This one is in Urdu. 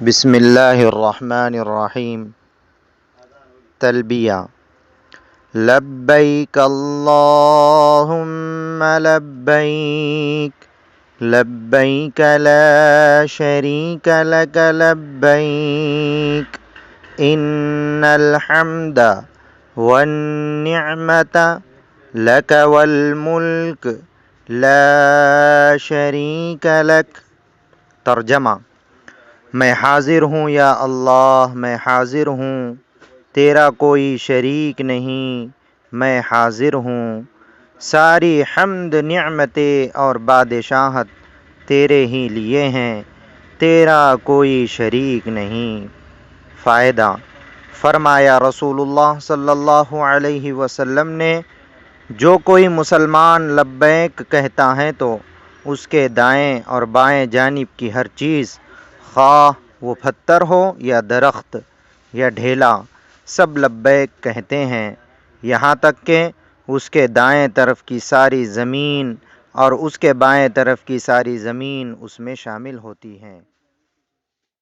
بسم اللہ الرحمن الرحیم۔ تلبیہ۔ لبیک اللہم لبیک، لبیک لا شریک لک لبیک، ان الحمد والنعمت لک والملک لا شریک لک۔ ترجمہ: میں حاضر ہوں یا اللہ، میں حاضر ہوں، تیرا کوئی شریک نہیں، میں حاضر ہوں، ساری حمد نعمتیں اور بادشاہت تیرے ہی لیے ہیں، تیرا کوئی شریک نہیں۔ فائدہ: فرمایا رسول اللہ صلی اللہ علیہ وسلم نے، جو کوئی مسلمان لبیک کہتا ہے تو اس کے دائیں اور بائیں جانب کی ہر چیز، خواہ وہ پتھر ہو یا درخت یا ڈھیلا، سب لبیک کہتے ہیں، یہاں تک کہ اس کے دائیں طرف کی ساری زمین اور اس کے بائیں طرف کی ساری زمین اس میں شامل ہوتی ہیں۔